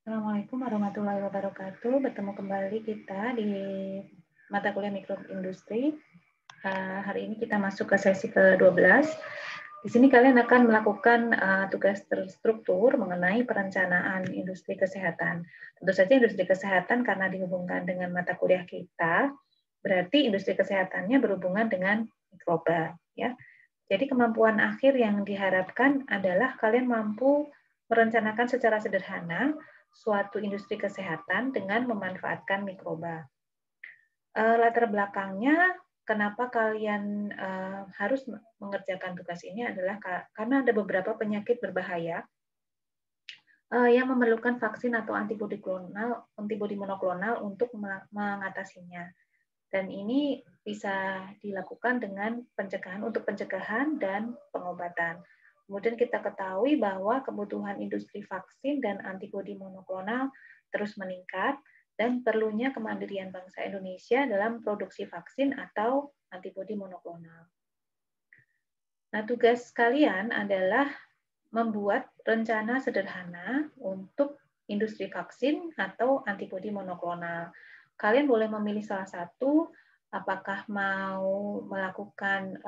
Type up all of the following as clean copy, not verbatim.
Assalamualaikum warahmatullahi wabarakatuh. Bertemu kembali kita di mata kuliah mikroindustri. Hari ini kita masuk ke sesi ke-12. Di sini kalian akan melakukan tugas terstruktur mengenai perencanaan industri kesehatan. Tentu saja industri kesehatan karena dihubungkan dengan mata kuliah kita, berarti industri kesehatannya berhubungan dengan mikroba. Ya. Jadi kemampuan akhir yang diharapkan adalah kalian mampu merencanakan secara sederhana suatu industri kesehatan dengan memanfaatkan mikroba. Latar belakangnya kenapa kalian harus mengerjakan tugas ini adalah karena ada beberapa penyakit berbahaya yang memerlukan vaksin atau antibodi monoklonal untuk mengatasinya. Dan ini bisa dilakukan dengan pencegahan dan pengobatan. Kemudian kita ketahui bahwa kebutuhan industri vaksin dan antibodi monoklonal terus meningkat dan perlunya kemandirian bangsa Indonesia dalam produksi vaksin atau antibodi monoklonal. Nah, tugas kalian adalah membuat rencana sederhana untuk industri vaksin atau antibodi monoklonal. Kalian boleh memilih salah satu, apakah mau melakukan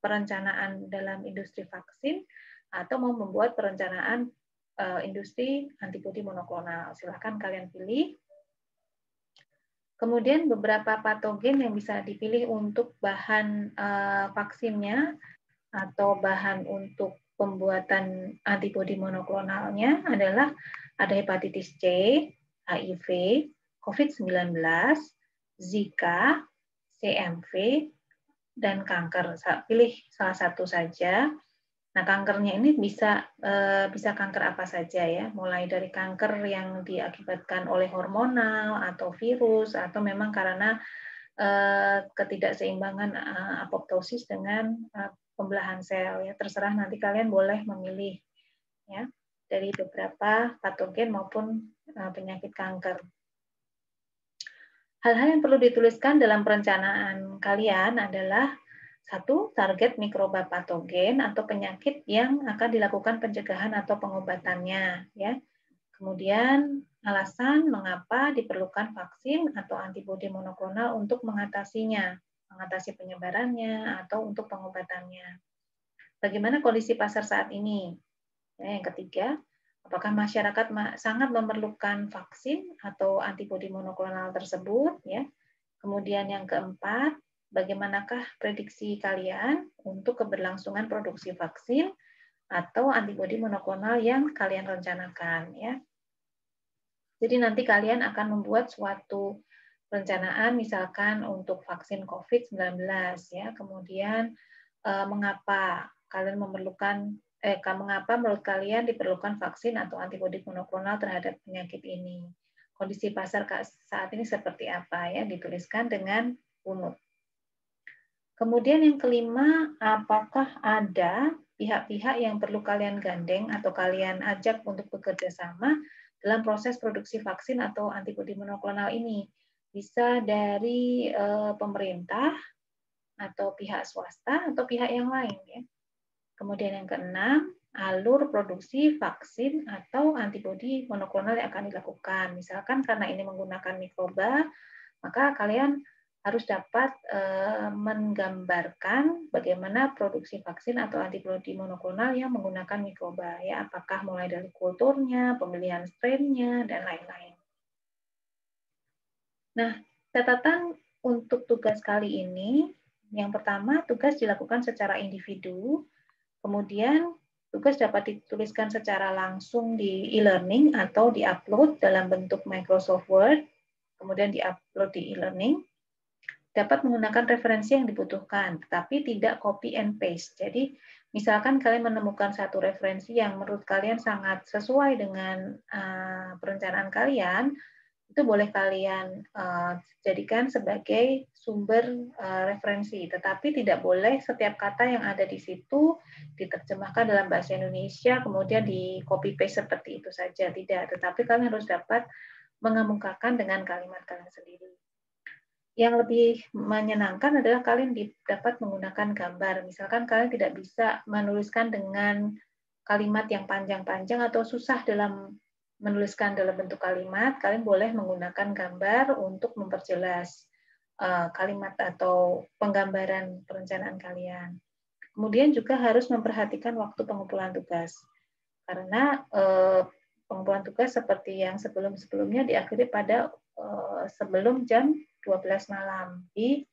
perencanaan dalam industri vaksin atau mau membuat perencanaan industri antibodi monoklonal. Silahkan kalian pilih. Kemudian beberapa patogen yang bisa dipilih untuk bahan vaksinnya atau bahan untuk pembuatan antibodi monoklonalnya adalah ada hepatitis C, HIV, COVID-19, Zika, CMV, dan kanker. Pilih salah satu saja. Nah, kankernya ini bisa kanker apa saja ya, mulai dari kanker yang diakibatkan oleh hormonal atau virus atau memang karena ketidakseimbangan apoptosis dengan pembelahan sel ya, terserah nanti kalian boleh memilih ya dari beberapa patogen maupun penyakit kanker. Hal-hal yang perlu dituliskan dalam perencanaan kalian adalah satu, target mikroba patogen atau penyakit yang akan dilakukan pencegahan atau pengobatannya ya. Kemudian alasan mengapa diperlukan vaksin atau antibodi monoklonal untuk mengatasinya, mengatasi penyebarannya atau untuk pengobatannya. Bagaimana kondisi pasar saat ini? Ya, yang ketiga, apakah masyarakat sangat memerlukan vaksin atau antibodi monoklonal tersebut? Ya. Kemudian yang keempat, bagaimanakah prediksi kalian untuk keberlangsungan produksi vaksin atau antibodi monoklonal yang kalian rencanakan? Ya. Jadi nanti kalian akan membuat suatu perencanaan misalkan untuk vaksin COVID-19 ya. Kemudian mengapa kalian mengapa menurut kalian diperlukan vaksin atau antibodi monoklonal terhadap penyakit ini? Kondisi pasar saat ini seperti apa ya? Dituliskan dengan runut. Kemudian yang kelima, apakah ada pihak-pihak yang perlu kalian gandeng atau kalian ajak untuk bekerja sama dalam proses produksi vaksin atau antibodi monoklonal ini? Bisa dari pemerintah atau pihak swasta atau pihak yang lain ya. Kemudian yang keenam, alur produksi vaksin atau antibodi monoklonal yang akan dilakukan. Misalkan karena ini menggunakan mikroba, maka kalian harus dapat menggambarkan bagaimana produksi vaksin atau antibodi monoklonal yang menggunakan mikroba ya, apakah mulai dari kulturnya, pemilihan strain-nya dan lain-lain. Nah, catatan untuk tugas kali ini, yang pertama tugas dilakukan secara individu, kemudian tugas dapat dituliskan secara langsung di e-learning atau di-upload dalam bentuk Microsoft Word, kemudian di-upload di e-learning. Dapat menggunakan referensi yang dibutuhkan, tapi tidak copy and paste. Jadi, misalkan kalian menemukan satu referensi yang menurut kalian sangat sesuai dengan perencanaan kalian, itu boleh kalian jadikan sebagai sumber referensi, tetapi tidak boleh setiap kata yang ada di situ diterjemahkan dalam bahasa Indonesia, kemudian di copy paste seperti itu saja, tidak. Tetapi kalian harus dapat mengemukakan dengan kalimat kalian sendiri. Yang lebih menyenangkan adalah kalian dapat menggunakan gambar. Misalkan kalian tidak bisa menuliskan dengan kalimat yang panjang-panjang atau susah dalam menuliskan dalam bentuk kalimat, kalian boleh menggunakan gambar untuk memperjelas kalimat atau penggambaran perencanaan kalian. Kemudian juga harus memperhatikan waktu pengumpulan tugas. Karena pengumpulan tugas seperti yang sebelum-sebelumnya diakhiri pada sebelum jam 12 malam di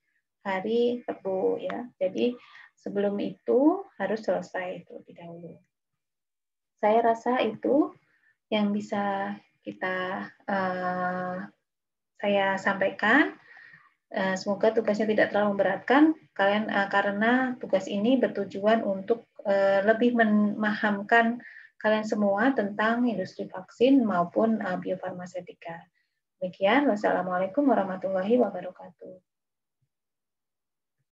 hari Rabu ya. Jadi sebelum itu harus selesai terlebih dahulu. Saya rasa itu yang bisa saya sampaikan. Semoga tugasnya tidak terlalu memberatkan kalian karena tugas ini bertujuan untuk lebih memahamkan kalian semua tentang industri vaksin maupun biofarmasetika. Demikian, wassalamualaikum warahmatullahi wabarakatuh.